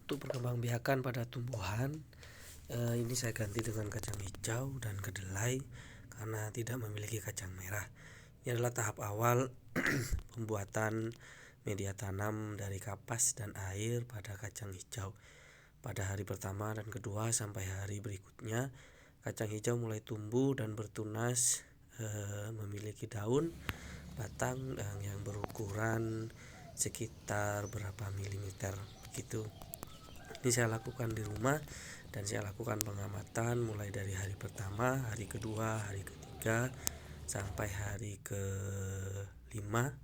Untuk perkembangbiakan pada tumbuhan, ini saya ganti dengan kacang hijau dan kedelai karena tidak memiliki kacang merah. Ini adalah tahap awal pembuatan media tanam dari kapas dan air pada kacang hijau. Pada hari pertama dan kedua sampai hari berikutnya, kacang hijau mulai tumbuh dan bertunas, memiliki daun, batang yang berukuran sekitar berapa milimeter begitu. Ini saya lakukan di rumah dan saya lakukan pengamatan mulai dari hari pertama, hari kedua, hari ketiga sampai hari kelima,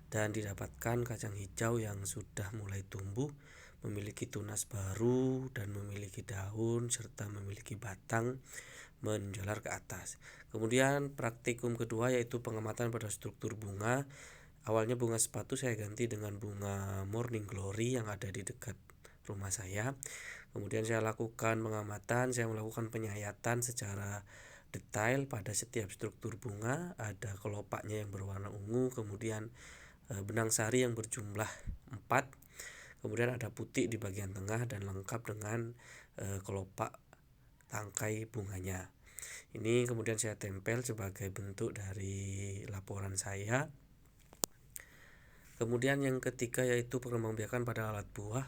dan didapatkan kacang hijau yang sudah mulai tumbuh, memiliki tunas baru dan memiliki daun serta memiliki batang menjalar ke atas. Kemudian praktikum kedua yaitu pengamatan pada struktur bunga. Awalnya bunga sepatu saya ganti dengan bunga Morning Glory yang ada di dekat rumah saya. Kemudian saya lakukan pengamatan, saya melakukan penyayatan secara detail pada setiap struktur bunga. Ada kelopaknya yang berwarna ungu, kemudian benang sari yang berjumlah 4, kemudian ada putih di bagian tengah dan lengkap dengan kelopak tangkai bunganya. Ini kemudian saya tempel sebagai bentuk dari laporan saya. Kemudian yang ketiga yaitu pengembangan pada lalat buah.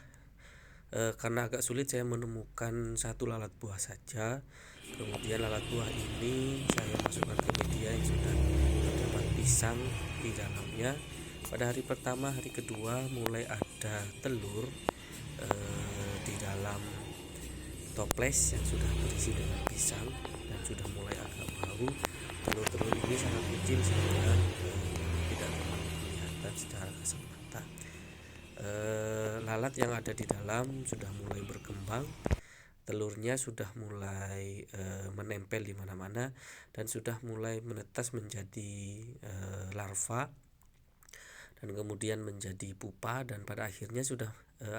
Karena agak sulit saya menemukan satu lalat buah saja. Kemudian lalat buah ini saya masukkan ke media yang sudah terdapat pisang di dalamnya. Pada hari pertama, hari kedua mulai ada telur di dalam toples yang sudah berisi dengan pisang dan sudah mulai agak bau. Telur-telur ini sangat kecil sehingga tidak terlalu kelihatan secara kasat mata. Lalat yang ada di dalam sudah mulai berkembang, telurnya sudah mulai menempel di mana-mana dan sudah mulai menetas menjadi larva dan kemudian menjadi pupa, dan pada akhirnya sudah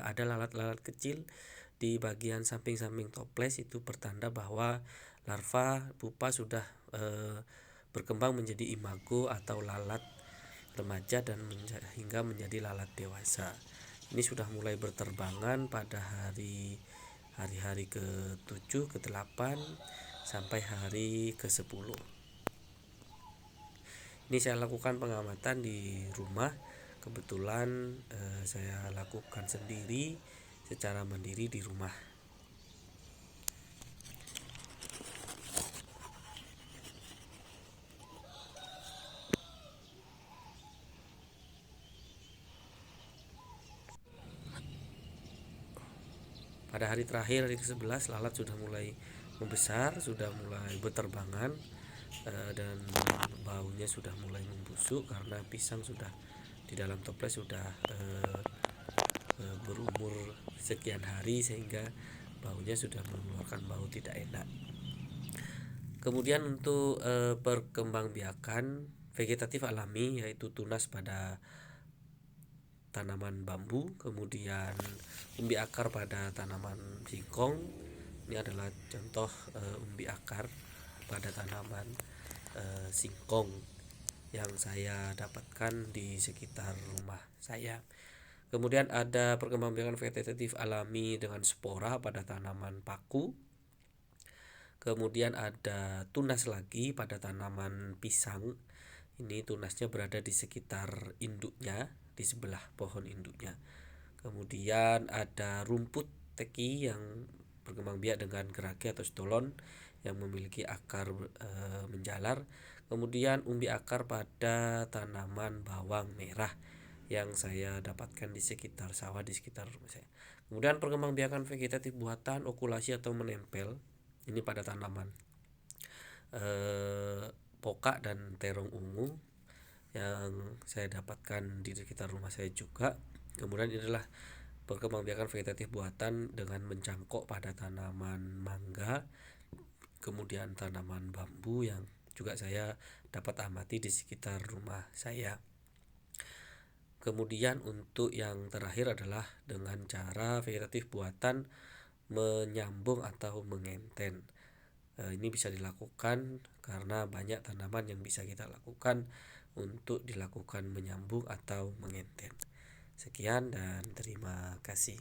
ada lalat-lalat kecil di bagian samping-samping toples. Itu pertanda bahwa larva pupa sudah berkembang menjadi imago atau lalat remaja dan hingga menjadi lalat dewasa. Ini sudah mulai berterbangan pada hari-hari ke-7, ke-8 sampai hari ke-10. Ini saya lakukan pengamatan di rumah. Kebetulan saya lakukan sendiri secara mandiri di rumah. Pada hari terakhir, hari ke-11, lalat sudah mulai membesar, sudah mulai berterbangan, dan baunya sudah mulai membusuk karena pisang sudah di dalam toples sudah berumur sekian hari sehingga baunya sudah mengeluarkan bau tidak enak. Kemudian untuk perkembangbiakan vegetatif alami yaitu tunas pada tanaman bambu, kemudian umbi akar pada tanaman singkong. Ini adalah contoh umbi akar pada tanaman singkong yang saya dapatkan di sekitar rumah saya. Kemudian ada perkembangbiakan vegetatif alami dengan spora pada tanaman paku. Kemudian ada tunas lagi pada tanaman pisang. Ini tunasnya berada di sekitar induknya, di sebelah pohon induknya. Kemudian ada rumput teki yang berkembang biak dengan gerage atau stolon yang memiliki akar menjalar. Kemudian umbi akar pada tanaman bawang merah yang saya dapatkan di sekitar sawah, di sekitar rumah saya. Kemudian perkembangbiakan vegetatif buatan, okulasi atau menempel, ini pada tanaman pokak dan terong ungu yang saya dapatkan di sekitar rumah saya juga. Kemudian ini adalah perkembangbiakan vegetatif buatan dengan mencangkok pada tanaman mangga, kemudian tanaman bambu yang juga saya dapat amati di sekitar rumah saya. Kemudian untuk yang terakhir adalah dengan cara vegetatif buatan menyambung atau mengenten. Ini bisa dilakukan karena banyak tanaman yang bisa kita lakukan untuk dilakukan menyambung atau mengenten. Sekian dan terima kasih.